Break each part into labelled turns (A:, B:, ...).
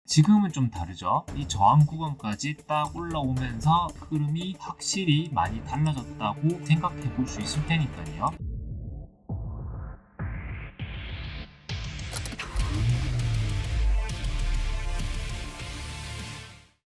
A: 지금은 좀 다르죠. 이 저항 구간까지 딱 올라오면서 흐름이 확실히 많이 달라졌다고 생각해 볼 수 있을 테니까요.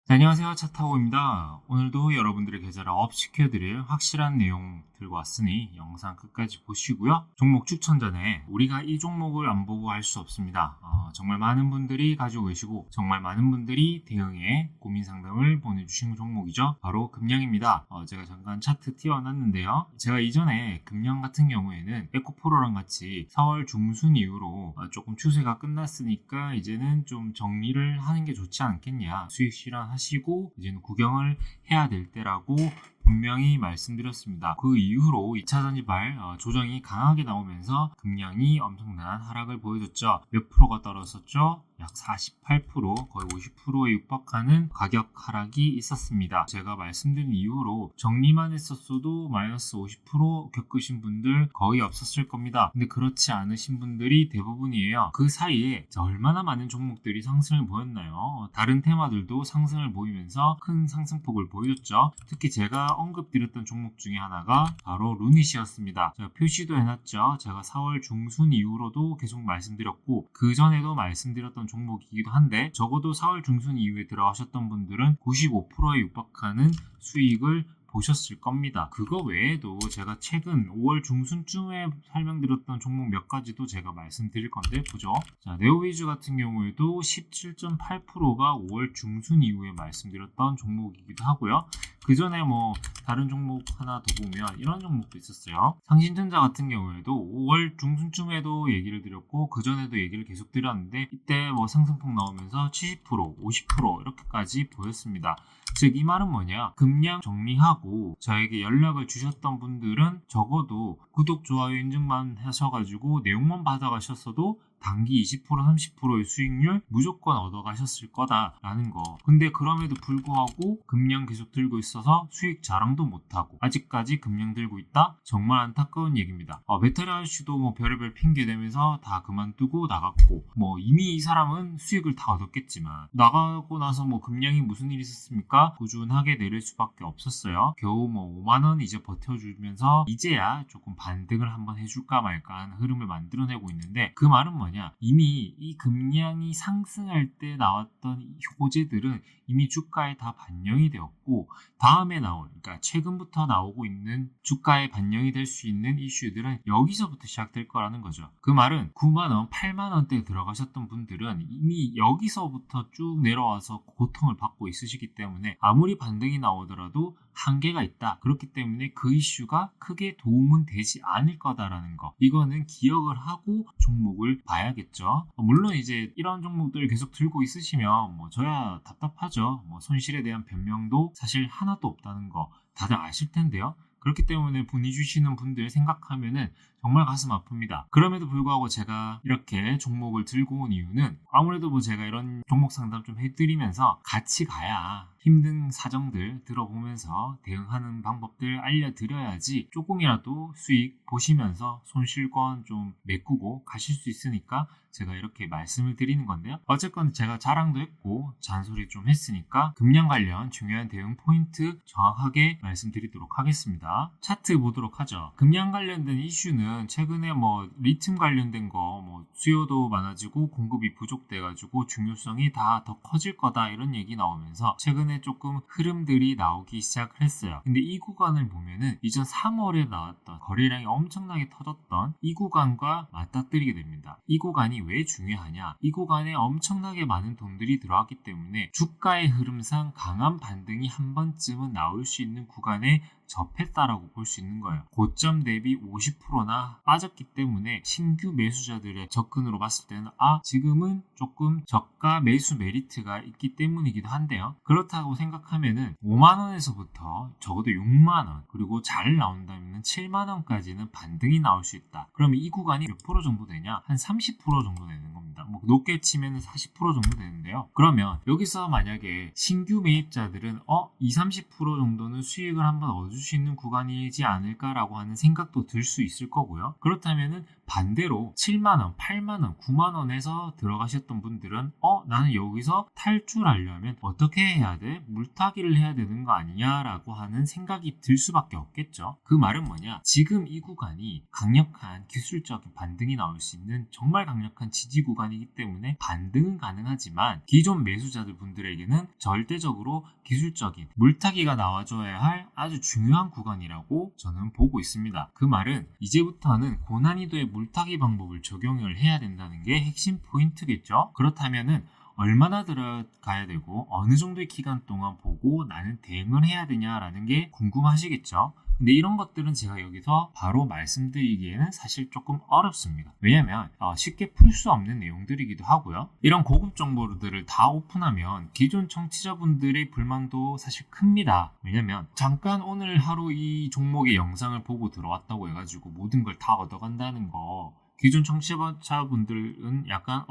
A: 네, 안녕하세요. 차타고입니다. 오늘도 여러분들의 계좌를 업시켜드릴 확실한 내용 들고 왔으니 영상 끝까지 보시고요. 종목 추천 전에 우리가 이 종목을 안 보고 할 수 없습니다. 정말 많은 분들이 가지고 계시고 정말 많은 분들이 대응에 고민 상담을 보내주신 종목이죠. 바로 금양입니다. 제가 잠깐 차트 띄워놨는데요. 제가 이전에 금양 같은 경우에는 에코프로랑 같이 4월 중순 이후로 조금 추세가 끝났으니까 이제는 좀 정리를 하는 게 좋지 않겠냐, 수익 실현하시고 이제는 구경을 해야 될 때라고 분명히 말씀드렸습니다. 그 이후로 2차 전지발 조정이 강하게 나오면서 금양이 엄청난 하락을 보여줬죠. 몇 프로가 떨어졌죠? 약 48%, 거의 50%에 육박하는 가격 하락이 있었습니다. 제가 말씀드린 이후로 정리만 했었어도 마이너스 50% 겪으신 분들 거의 없었을 겁니다. 근데 그렇지 않으신 분들이 대부분이에요. 그 사이에 얼마나 많은 종목들이 상승을 보였나요? 다른 테마들도 상승을 보이면서 큰 상승폭을 보여줬죠. 특히 제가 언급드렸던 종목 중에 하나가 바로 루닛이었습니다. 제가 표시도 해놨죠. 제가 4월 중순 이후로도 계속 말씀드렸고 그 전에도 말씀드렸던 종목이기도 한데, 적어도 4월 중순 이후에 들어가셨던 분들은 95%에 육박하는 수익을 보셨을 겁니다. 그거 외에도 제가 최근 5월 중순쯤에 설명드렸던 종목 몇 가지도 제가 말씀드릴 건데 보죠. 자, 네오위즈 같은 경우에도 17.8%가 5월 중순 이후에 말씀드렸던 종목이기도 하고요. 그 전에 다른 종목 하나 더 보면 이런 종목도 있었어요. 상신전자 같은 경우에도 5월 중순쯤에도 얘기를 드렸고 그 전에도 얘기를 계속 드렸는데 이때 상승폭 나오면서 70%, 50% 이렇게까지 보였습니다. 즉 이 말은 뭐냐, 금량 정리하고 저에게 연락을 주셨던 분들은 적어도 구독, 좋아요 인증만 하셔가지고 내용만 받아가셨어도 단기 20%, 30%의 수익률 무조건 얻어가셨을 거다라는 거. 근데 그럼에도 불구하고 금량 계속 들고 있어서 수익 자랑도 못하고 아직까지 금량 들고 있다? 정말 안타까운 얘기입니다. 배터리 아저씨도 별의별 핑계 대면서 다 그만두고 나갔고 이미 이 사람은 수익을 다 얻었겠지만 나가고 나서 금량이 무슨 일이 있었습니까? 꾸준하게 내릴 수밖에 없었어요. 겨우 5만원 이제 버텨주면서 이제야 조금 반등을 한번 해줄까 말까 하는 흐름을 만들어내고 있는데, 그 말은 뭐냐, 이미 이 금량이 상승할 때 나왔던 이 호재들은 이미 주가에 다 반영이 되었고 다음에 그러니까 최근부터 나오고 있는 주가에 반영이 될 수 있는 이슈들은 여기서부터 시작될 거라는 거죠. 그 말은 9만원, 8만원대 들어가셨던 분들은 이미 여기서부터 쭉 내려와서 고통을 받고 있으시기 때문에 아무리 반등이 나오더라도 한계가 있다. 그렇기 때문에 그 이슈가 크게 도움은 되지 않을 거다라는 거, 이거는 기억을 하고 종목을 봐야겠죠. 물론 이제 이런 종목들을 계속 들고 있으시면 저야 답답하죠. 손실에 대한 변명도 사실 하나도 없다는 거 다들 아실 텐데요. 그렇기 때문에 문의 주시는 분들 생각하면은 정말 가슴 아픕니다. 그럼에도 불구하고 제가 이렇게 종목을 들고 온 이유는 아무래도 제가 이런 종목 상담 좀 해드리면서 같이 가야 힘든 사정들 들어보면서 대응하는 방법들 알려드려야지 조금이라도 수익 보시면서 손실권 좀 메꾸고 가실 수 있으니까 제가 이렇게 말씀을 드리는 건데요. 어쨌건 제가 자랑도 했고 잔소리 좀 했으니까 금량 관련 중요한 대응 포인트 정확하게 말씀드리도록 하겠습니다. 차트 보도록 하죠. 금량 관련된 이슈는 최근에 리튬 관련된 거 수요도 많아지고 공급이 부족돼가지고 중요성이 다 더 커질 거다 이런 얘기 나오면서 최근에 조금 흐름들이 나오기 시작을 했어요. 근데 이 구간을 보면은 이전 3월에 나왔던 거래량이 엄청나게 터졌던 이 구간과 맞닥뜨리게 됩니다. 이 구간이 왜 중요하냐, 이 구간에 엄청나게 많은 돈들이 들어왔기 때문에 주가의 흐름상 강한 반등이 한 번쯤은 나올 수 있는 구간에 접했다라고 볼 수 있는 거예요. 고점 대비 50%나 빠졌기 때문에 신규 매수자들의 접근으로 봤을 때는 지금은 조금 저가 매수 메리트가 있기 때문이기도 한데요. 그렇다고 생각하면은 5만원에서부터 적어도 6만원, 그리고 잘 나온다면 7만원까지는 반등이 나올 수 있다. 그러면 이 구간이 몇 프로 정도 되냐? 한 30% 정도 되는 겁니다. 높게 치면 40% 정도 되는데요. 그러면 여기서 만약에 신규 매입자들은 20, 30% 정도는 수익을 한번 얻을 수 있는 구간이지 않을까라고 하는 생각도 들 수 있을 거고요. 그렇다면은 반대로 7만원, 8만원, 9만원에서 들어가셨던 분들은 나는 여기서 탈출하려면 어떻게 해야 돼? 물타기를 해야 되는 거 아니냐라고 하는 생각이 들 수밖에 없겠죠. 그 말은 뭐냐? 지금 이 구간이 강력한 기술적인 반등이 나올 수 있는 정말 강력한 지지 구간이기 때문에 반등은 가능하지만 기존 매수자들 분들에게는 절대적으로 기술적인 물타기가 나와줘야 할 아주 중요한 구간이라고 저는 보고 있습니다. 그 말은 이제부터는 고난이도의 물타기 방법을 적용을 해야 된다는 게 핵심 포인트겠죠. 그렇다면은 얼마나 들어가야 되고 어느 정도의 기간 동안 보고 나는 대응을 해야 되냐라는 게 궁금하시겠죠. 근데 이런 것들은 제가 여기서 바로 말씀드리기에는 사실 조금 어렵습니다. 왜냐면 쉽게 풀 수 없는 내용들이기도 하고요. 이런 고급 정보들을 다 오픈하면 기존 청취자분들의 불만도 사실 큽니다. 왜냐면 잠깐 오늘 하루 이 종목의 영상을 보고 들어왔다고 해가지고 모든 걸 다 얻어간다는 거, 기존 청취자분들은 약간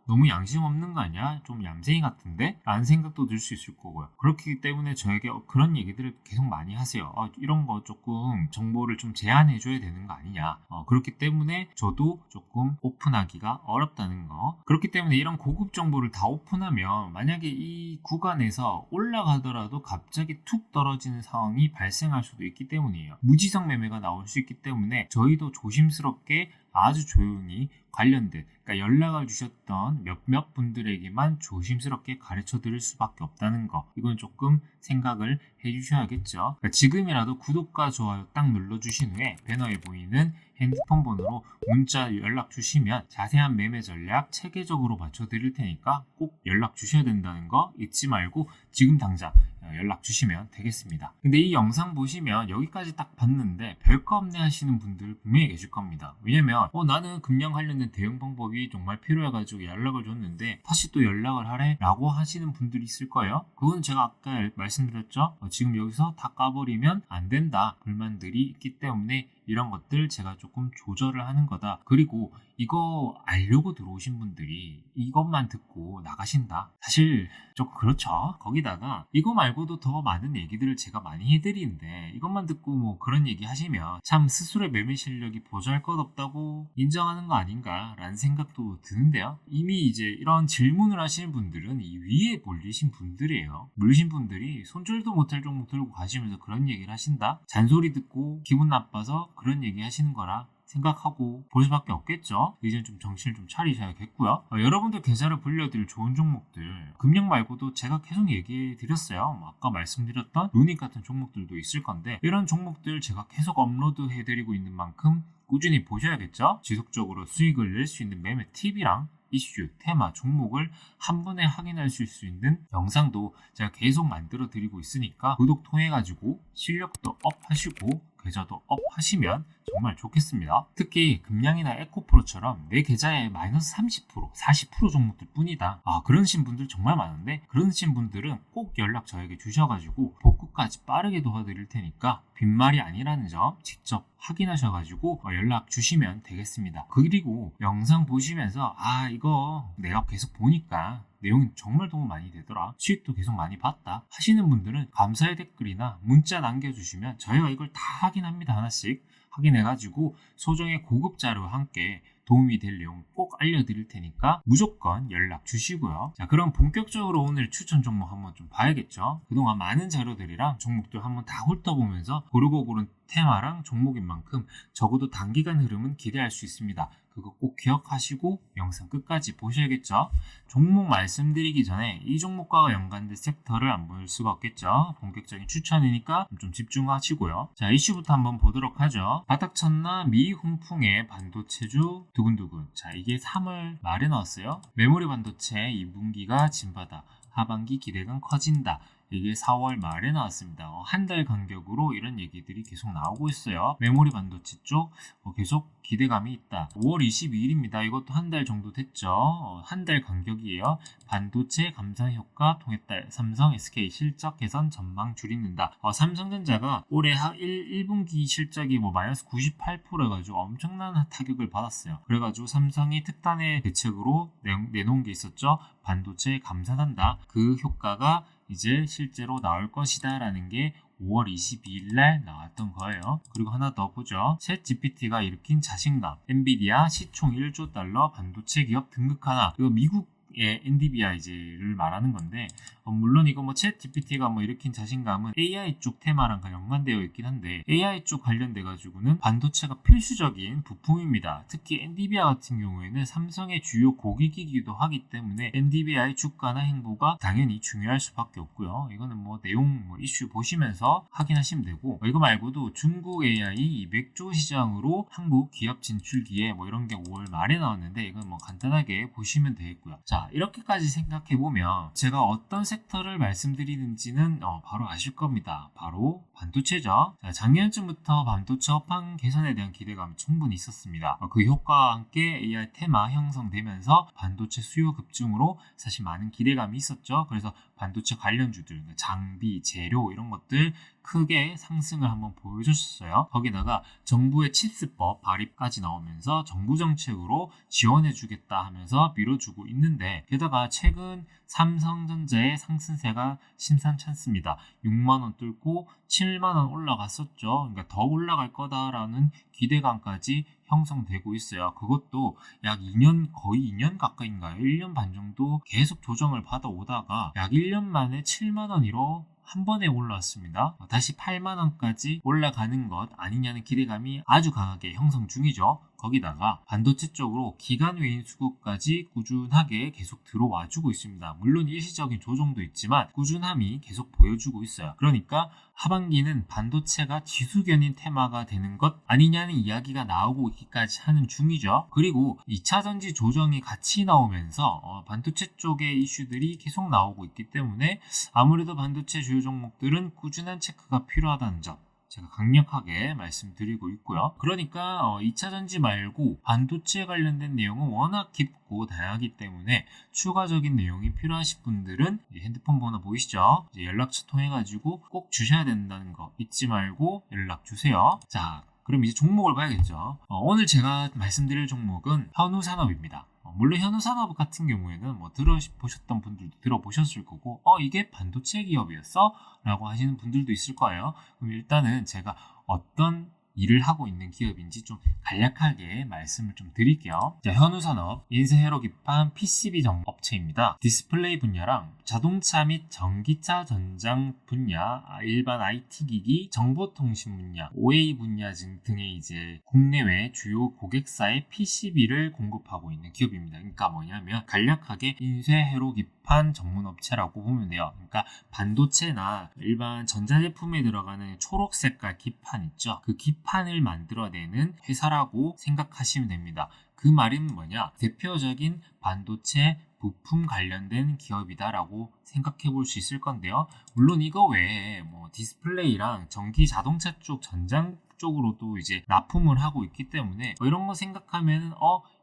A: 너무 양심 없는 거 아니야? 좀 얌생이 같은데? 라는 생각도 들 수 있을 거고요. 그렇기 때문에 저에게 그런 얘기들을 계속 많이 하세요. 이런 거 조금 정보를 좀 제한해 줘야 되는 거 아니냐. 그렇기 때문에 저도 조금 오픈하기가 어렵다는 거. 그렇기 때문에 이런 고급 정보를 다 오픈하면 만약에 이 구간에서 올라가더라도 갑자기 툭 떨어지는 상황이 발생할 수도 있기 때문이에요. 무지성 매매가 나올 수 있기 때문에 저희도 조심스럽게 아주 조용히 관련된, 그러니까 연락을 주셨던 몇몇 분들에게만 조심스럽게 가르쳐 드릴 수밖에 없다는 거, 이건 조금 생각을 해주셔야겠죠. 그러니까 지금이라도 구독과 좋아요 딱 눌러주신 후에 배너에 보이는 핸드폰 번호로 문자 연락 주시면 자세한 매매 전략 체계적으로 맞춰 드릴 테니까 꼭 연락 주셔야 된다는 거 잊지 말고 지금 당장 연락 주시면 되겠습니다. 근데 이 영상 보시면 여기까지 딱 봤는데 별거 없네 하시는 분들 분명히 계실 겁니다. 왜냐면 나는 금량 관련된 대응 방법이 정말 필요해가지고 연락을 줬는데 다시 또 연락을 하래? 라고 하시는 분들이 있을 거예요. 그건 제가 아까 말씀드렸죠. 지금 여기서 다 까버리면 안 된다 불만들이 있기 때문에 이런 것들 제가 조금 조절을 하는 거다. 그리고 이거 알려고 들어오신 분들이 이것만 듣고 나가신다. 사실 좀 그렇죠. 거기다가 이거 말고도 더 많은 얘기들을 제가 많이 해드리는데 이것만 듣고 뭐 그런 얘기 하시면 참 스스로의 매매 실력이 보잘 것 없다고 인정하는 거 아닌가라는 생각도 드는데요. 이미 이제 이런 질문을 하시는 분들은 이 위에 몰리신 분들이에요. 몰리신 분들이 손절도 못할 종목 들고 가시면서 그런 얘기를 하신다? 잔소리 듣고 기분 나빠서 그런 얘기 하시는 거라 생각하고 볼 수밖에 없겠죠. 이제 좀 정신을 좀 차리셔야겠고요. 여러분들 계좌를 불려드릴 좋은 종목들, 금융 말고도 제가 계속 얘기해 드렸어요. 아까 말씀드렸던 루닉 같은 종목들도 있을 건데 이런 종목들 제가 계속 업로드 해드리고 있는 만큼 꾸준히 보셔야겠죠. 지속적으로 수익을 낼 수 있는 매매 팁이랑 이슈, 테마, 종목을 한 번에 확인할 수 있는 영상도 제가 계속 만들어 드리고 있으니까 구독 통해 가지고 실력도 업 하시고 계좌도 업 하시면 정말 좋겠습니다. 특히 금량이나 에코프로처럼 내 계좌에 마이너스 30%, 40% 종목들 뿐이다. 그러신 분들 정말 많은데 그러신 분들은 꼭 연락 저에게 주셔가지고 복구까지 빠르게 도와드릴 테니까 빈말이 아니라는 점 직접 확인하셔가지고 연락 주시면 되겠습니다. 그리고 영상 보시면서 이거 내가 계속 보니까 내용이 정말 도움 많이 되더라, 수익도 계속 많이 봤다 하시는 분들은 감사의 댓글이나 문자 남겨주시면 저희가 이걸 다 확인합니다. 하나씩 확인해가지고 소정의 고급 자료와 함께 도움이 될 내용 꼭 알려드릴 테니까 무조건 연락 주시고요. 자, 그럼 본격적으로 오늘 추천 종목 한번 좀 봐야겠죠. 그동안 많은 자료들이랑 종목들 한번 다 훑어보면서 고르고 고른 테마랑 종목인 만큼 적어도 단기간 흐름은 기대할 수 있습니다. 그거 꼭 기억하시고 영상 끝까지 보셔야겠죠. 종목 말씀드리기 전에 이 종목과 연관된 섹터를 안 볼 수가 없겠죠. 본격적인 추천이니까 좀 집중하시고요. 자, 이슈부터 한번 보도록 하죠. 바닥 쳤나 미훈풍의 반도체주 두근두근. 자, 이게 3월 말에 나왔어요. 메모리 반도체 2분기가 진바다, 하반기 기대감 커진다. 이게 4월 말에 나왔습니다. 한 달 간격으로 이런 얘기들이 계속 나오고 있어요. 메모리 반도체 쪽 계속 기대감이 있다. 5월 22일입니다. 이것도 한 달 정도 됐죠. 한 달 간격이에요. 반도체 감산 효과 통했다. 삼성, SK 실적 개선 전망 줄이는다. 삼성전자가 올해 1분기 실적이 마이너스 98% 해가지고 엄청난 타격을 받았어요. 그래가지고 삼성이 특단의 대책으로 내놓은 게 있었죠. 반도체 감산한다. 그 효과가 이제 실제로 나올 것이다 라는 게 5월 22일 날 나왔던 거예요. 그리고 하나 더 보죠. 챗 GPT가 일으킨 자신감. 엔비디아 시총 1조 달러 반도체 기업 등극 하나. 이거 미국의 엔비디아를 말하는 건데, 물론 이거 챗 GPT가 일으킨 자신감은 AI 쪽 테마랑 연관되어 있긴 한데, AI 쪽 관련돼 가지고는 반도체가 필수적인 부품입니다. 특히 엔비디아 같은 경우에는 삼성의 주요 고객이기도 하기 때문에 엔비디아의 주가나 행보가 당연히 중요할 수밖에 없고요. 이거는 내용 이슈 보시면서 확인하시면 되고, 이거 말고도 중국 AI 200조 시장으로 한국 기업 진출기에 이런 게 5월 말에 나왔는데, 이건 간단하게 보시면 되겠고요. 자, 이렇게까지 생각해 보면 제가 어떤 섹터를 말씀드리는지는 바로 아실 겁니다. 바로 반도체죠. 자, 작년쯤부터 반도체 업황 개선에 대한 기대감이 충분히 있었습니다. 그 효과와 함께 AI 테마 형성되면서 반도체 수요 급증으로 사실 많은 기대감이 있었죠. 그래서 반도체 관련주들, 장비, 재료 이런 것들 크게 상승을 한번 보여줬어요. 거기다가 정부의 칩스법 발의까지 나오면서 정부 정책으로 지원해주겠다 하면서 밀어주고 있는데, 게다가 최근 삼성전자의 상승세가 심상찮습니다. 6만원 뚫고 7만원 올라갔었죠. 그러니까 더 올라갈 거다라는 기대감까지 형성되고 있어요. 그것도 약 2년, 거의 2년 가까이인가요? 1년 반 정도 계속 조정을 받아오다가 약 1년 만에 7만원으로 한 번에 올라왔습니다. 다시 8만원까지 올라가는 것 아니냐는 기대감이 아주 강하게 형성 중이죠. 거기다가 반도체 쪽으로 기간 외인 수급까지 꾸준하게 계속 들어와주고 있습니다. 물론 일시적인 조정도 있지만 꾸준함이 계속 보여주고 있어요. 그러니까 하반기는 반도체가 지수견인 테마가 되는 것 아니냐는 이야기가 나오고 있기까지 하는 중이죠. 그리고 2차전지 조정이 같이 나오면서 반도체 쪽의 이슈들이 계속 나오고 있기 때문에 아무래도 반도체 주요 종목들은 꾸준한 체크가 필요하다는 점 제가 강력하게 말씀드리고 있고요. 그러니까 2차전지 말고 반도체 관련된 내용은 워낙 깊고 다양하기 때문에 추가적인 내용이 필요하신 분들은 핸드폰 번호 보이시죠? 이제 연락처 통해 가지고 꼭 주셔야 된다는 거 잊지 말고 연락 주세요. 자, 그럼 이제 종목을 봐야겠죠. 오늘 제가 말씀드릴 종목은 현우산업입니다. 물론 현우산업 같은 경우에는 들어보셨던 분들도 들어보셨을 거고 이게 반도체 기업이었어? 라고 하시는 분들도 있을 거예요. 그럼 일단은 제가 어떤 일을 하고 있는 기업인지 좀 간략하게 말씀을 좀 드릴게요. 자, 현우산업 인쇄회로 기판 PCB 전문 업체입니다. 디스플레이 분야랑 자동차 및 전기차 전장 분야, 일반 IT기기, 정보통신 분야, OA 분야 등의 이제 국내외 주요 고객사의 PCB를 공급하고 있는 기업입니다. 그러니까 뭐냐면 간략하게 인쇄회로 기판 전문 업체라고 보면 돼요. 그러니까 반도체나 일반 전자제품에 들어가는 초록 색깔 기판 있죠. 그 기판을 만들어내는 회사라고 생각하시면 됩니다. 그 말은 뭐냐? 대표적인 반도체 부품 관련된 기업이다라고 생각해 볼 수 있을 건데요. 물론 이거 외에 디스플레이랑 전기 자동차 쪽 전장 쪽으로도 이제 납품을 하고 있기 때문에 이런 거 생각하면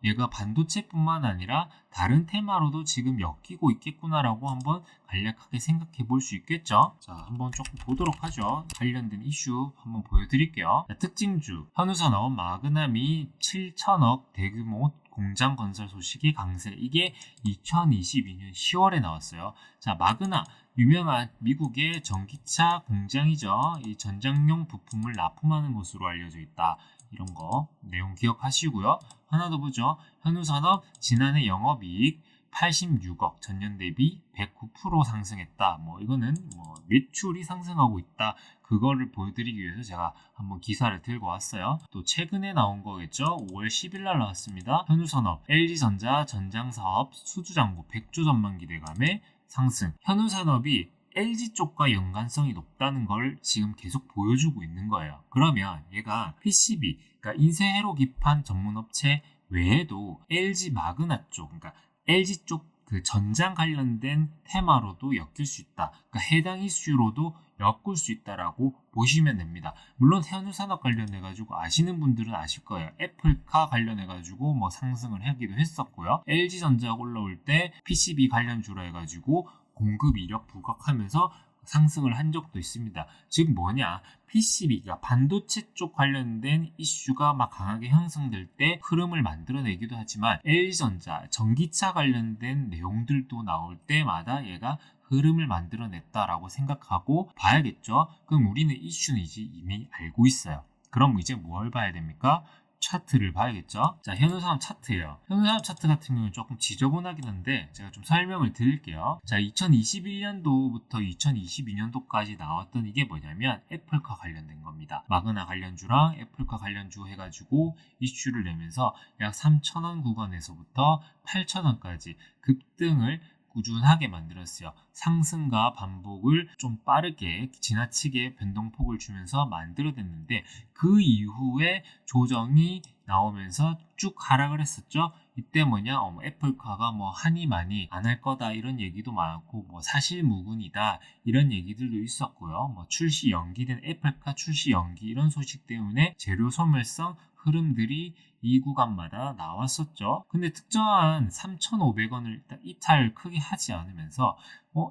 A: 얘가 반도체뿐만 아니라 다른 테마로도 지금 엮이고 있겠구나라고 한번 간략하게 생각해 볼 수 있겠죠. 자, 한번 조금 보도록 하죠. 관련된 이슈 한번 보여드릴게요. 자, 특징주 현우산업 마그남이 7천억 대규모 공장 건설 소식이 강세. 이게 2022년 10월에 나왔어요. 자, 마그나 유명한 미국의 전기차 공장이죠. 이 전장용 부품을 납품하는 곳으로 알려져 있다. 이런 거 내용 기억하시고요. 하나 더 보죠. 현우산업 지난해 영업이익 86억 전년 대비 109% 상승했다. 이거는 매출이 상승하고 있다. 그거를 보여드리기 위해서 제가 한번 기사를 들고 왔어요. 또 최근에 나온 거겠죠. 5월 10일 날 나왔습니다. 현우산업 LG전자 전장사업 수주장고 100조 전망 기대감에 상승. 현우산업이 LG 쪽과 연관성이 높다는 걸 지금 계속 보여주고 있는 거예요. 그러면 얘가 PCB, 그러니까 인쇄회로 기판 전문업체 외에도 LG 마그나 쪽, 그러니까 LG 쪽 그 전장 관련된 테마로도 엮일 수 있다. 그러니까 해당 이슈로도 엮을 수 있다라고 보시면 됩니다. 물론 현우산업 관련해가지고 아시는 분들은 아실 거예요. 애플카 관련해가지고 상승을 하기도 했었고요. LG전자 올라올 때 PCB 관련주로 해가지고 공급 이력 부각하면서 상승을 한 적도 있습니다. 즉 뭐냐, PCB가 반도체 쪽 관련된 이슈가 막 강하게 형성될 때 흐름을 만들어내기도 하지만 LG전자, 전기차 관련된 내용들도 나올 때마다 얘가 흐름을 만들어냈다라고 생각하고 봐야겠죠. 그럼 우리는 이슈는 이제 이미 알고 있어요. 그럼 이제 뭘 봐야 됩니까? 차트를 봐야겠죠. 자, 현우사암 차트예요. 현우사암 차트 같은 경우는 조금 지저분하긴 한데 제가 좀 설명을 드릴게요. 자, 2021년도부터 2022년도까지 나왔던 이게 뭐냐면 애플카 관련된 겁니다. 마그나 관련주랑 애플카 관련주 해가지고 이슈를 내면서 약 3,000원 구간에서부터 8,000원까지 급등을 꾸준하게 만들었어요. 상승과 반복을 좀 빠르게 지나치게 변동폭을 주면서 만들어냈는데 그 이후에 조정이 나오면서 쭉 하락을 했었죠. 이때 뭐냐, 애플카가 뭐 하니 많이 안 할 거다 이런 얘기도 많고 뭐 사실무근이다 이런 얘기들도 있었고요. 뭐 출시 연기된 애플카 출시 연기 이런 소식 때문에 재료 소멸성 흐름들이 이 구간마다 나왔었죠. 근데 특정한 3,500원을 일단 이탈 크게 하지 않으면서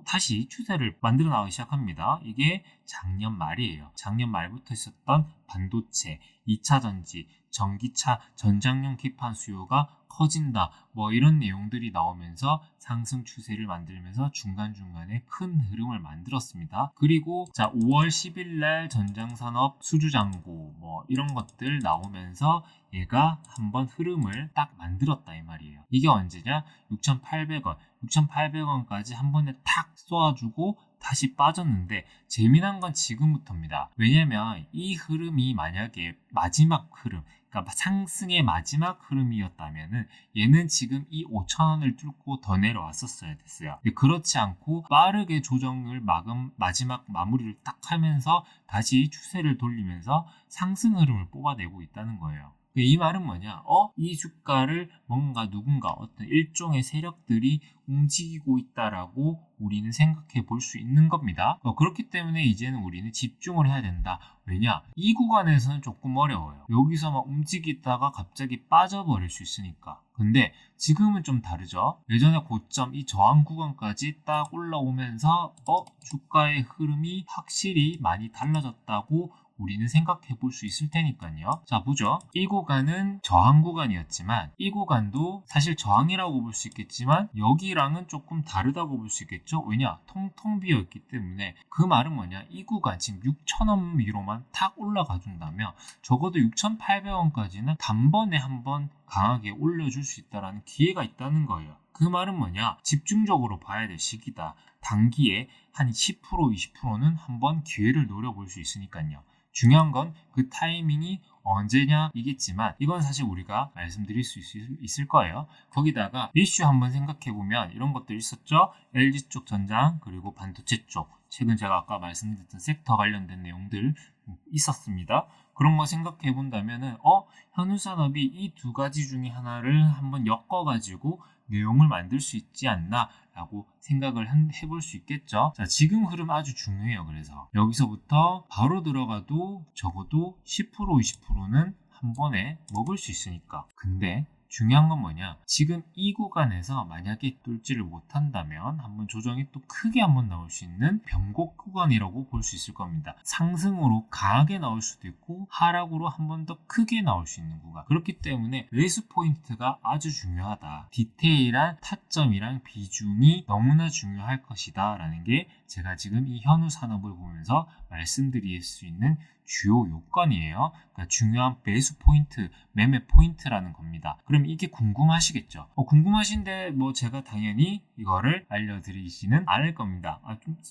A: 다시 추세를 만들어 나가기 시작합니다. 이게 작년 말이에요. 작년 말부터 있었던 반도체, 2차 전지, 전기차, 전장용 기판 수요가 커진다. 뭐 이런 내용들이 나오면서 상승 추세를 만들면서 중간중간에 큰 흐름을 만들었습니다. 그리고 자, 5월 10일 날 전장산업 수주잔고 뭐 이런 것들 나오면서 얘가 한번 흐름을 딱 만들었다 이 말이에요. 이게 언제냐? 6,800원, 6,800원까지 한 번에 탁 쏘아주고 다시 빠졌는데 재미난 건 지금부터입니다. 왜냐면 이 흐름이 만약에 마지막 흐름, 그러니까 상승의 마지막 흐름이었다면은 얘는 지금 이 5,000원을 뚫고 더 내려왔었어야 됐어요. 근데 그렇지 않고 빠르게 조정을 마지막 마무리를 딱 하면서 다시 추세를 돌리면서 상승 흐름을 뽑아내고 있다는 거예요. 이 말은 뭐냐? 이 주가를 뭔가 누군가 어떤 일종의 세력들이 움직이고 있다라고 우리는 생각해 볼 수 있는 겁니다. 그렇기 때문에 이제는 우리는 집중을 해야 된다. 왜냐? 이 구간에서는 조금 어려워요. 여기서 막 움직이다가 갑자기 빠져버릴 수 있으니까. 근데 지금은 좀 다르죠. 예전에 고점 이 저항 구간까지 딱 올라오면서 주가의 흐름이 확실히 많이 달라졌다고 우리는 생각해 볼 수 있을 테니까요. 자, 보죠. 이 구간은 저항 구간이었지만 이 구간도 사실 저항이라고 볼 수 있겠지만 여기랑은 조금 다르다고 볼 수 있겠죠. 왜냐? 텅텅 비어 있기 때문에. 그 말은 뭐냐? 이 구간 지금 6,000원 위로만 탁 올라가 준다면 적어도 6,800원까지는 단번에 한번 강하게 올려줄 수 있다는 기회가 있다는 거예요. 그 말은 뭐냐? 집중적으로 봐야 될 시기다. 단기에 한 10%, 20%는 한번 기회를 노려볼 수 있으니까요. 중요한 건 그 타이밍이 언제냐 이겠지만 이건 사실 우리가 말씀드릴 수 있을 거예요. 거기다가 이슈 한번 생각해보면 이런 것들 있었죠. LG 쪽 전장 그리고 반도체 쪽 최근 제가 아까 말씀드렸던 섹터 관련된 내용들 있었습니다. 그런 거 생각해 본다면은 현우산업이 이 두 가지 중에 하나를 한번 엮어가지고 내용을 만들 수 있지 않나 라고 생각을 해볼 수 있겠죠. 자, 지금 흐름 아주 중요해요. 그래서 여기서부터 바로 들어가도 적어도 10% 20%는 한 번에 먹을 수 있으니까. 근데 중요한 건 뭐냐? 지금 이 구간에서 만약에 뚫지를 못한다면 한번 조정이 또 크게 한번 나올 수 있는 변곡 구간이라고 볼 수 있을 겁니다. 상승으로 강하게 나올 수도 있고 하락으로 한 번 더 크게 나올 수 있는 구간. 그렇기 때문에 매수 포인트가 아주 중요하다. 디테일한 타점이랑 비중이 너무나 중요할 것이다 라는 게 제가 지금 이 현우 산업을 보면서 말씀드릴 수 있는 주요 요건이에요. 그러니까 중요한 매수 포인트, 매매 포인트라는 겁니다. 그럼 이게 궁금하시겠죠? 궁금하신데 뭐 제가 당연히 이거를 알려드리지는 않을 겁니다.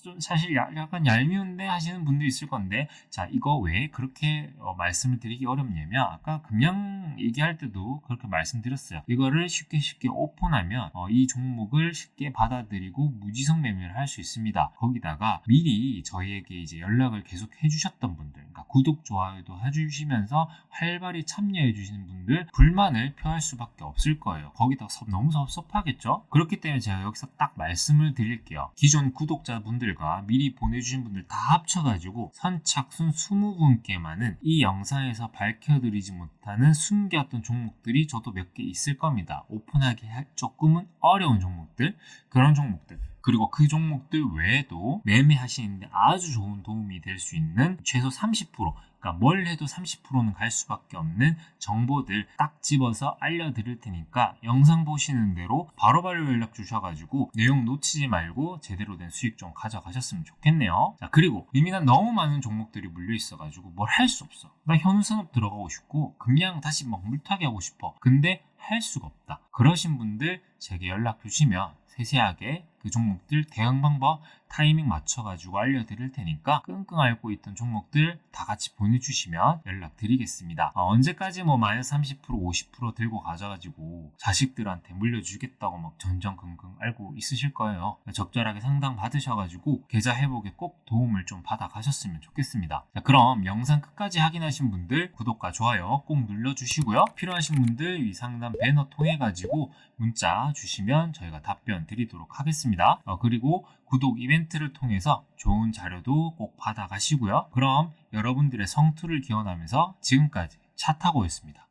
A: 좀 사실 약간 얄미운데 하시는 분도 있을 건데, 자, 이거 왜 그렇게 말씀을 드리기 어렵냐면 아까 금량 얘기할 때도 그렇게 말씀드렸어요. 이거를 쉽게 오픈하면 이 종목을 쉽게 받아들이고 무지성 매매를 할 수 있습니다. 거기다가 미리 저희에게 이제 연락을 계속 해주셨던 분들, 그러니까 구독, 좋아요도 해주시면서 활발히 참여해 주시는 분들 불만을 표할 수밖에 없을 거예요. 거기다 너무 섭섭하겠죠? 그렇기 때문에 제가 여기서 딱 말씀을 드릴게요. 기존 구독자분들과 미리 보내주신 분들 다 합쳐가지고 선착순 20분께만은 이 영상에서 밝혀드리지 못하는 숨겼던 종목들이 저도 몇 개 있을 겁니다. 오픈하기 조금은 어려운 종목들, 그런 종목들. 그리고 그 종목들 외에도 매매하시는데 아주 좋은 도움이 될 수 있는 최소 30%, 그러니까 뭘 해도 30%는 갈 수밖에 없는 정보들 딱 집어서 알려드릴 테니까 영상 보시는 대로 바로바로 연락 주셔가지고 내용 놓치지 말고 제대로 된 수익 좀 가져가셨으면 좋겠네요. 자, 그리고 이미 난 너무 많은 종목들이 물려 있어가지고 뭘 할 수 없어. 나 현우산업 들어가고 싶고 그냥 다시 막 물타기 하고 싶어. 근데 할 수가 없다. 그러신 분들 제게 연락 주시면 세세하게 그 종목들 대응 방법 타이밍 맞춰가지고 알려드릴 테니까 끙끙 앓고 있던 종목들 다 같이 보내주시면 연락드리겠습니다. 언제까지 뭐 마이너스 30% 50% 들고 가져가지고 자식들한테 물려주겠다고 막 전전긍긍 앓고 있으실 거예요. 적절하게 상담 받으셔가지고 계좌 회복에 꼭 도움을 좀 받아 가셨으면 좋겠습니다. 자, 그럼 영상 끝까지 확인하신 분들 구독과 좋아요 꼭 눌러주시고요. 필요하신 분들 이 상담 배너 통해 가지고 문자 주시면 저희가 답변 드리도록 하겠습니다. 그리고 구독 이벤트를 통해서 좋은 자료도 꼭 받아 가시고요. 그럼 여러분들의 성투를 기원하면서 지금까지 차 타고였습니다.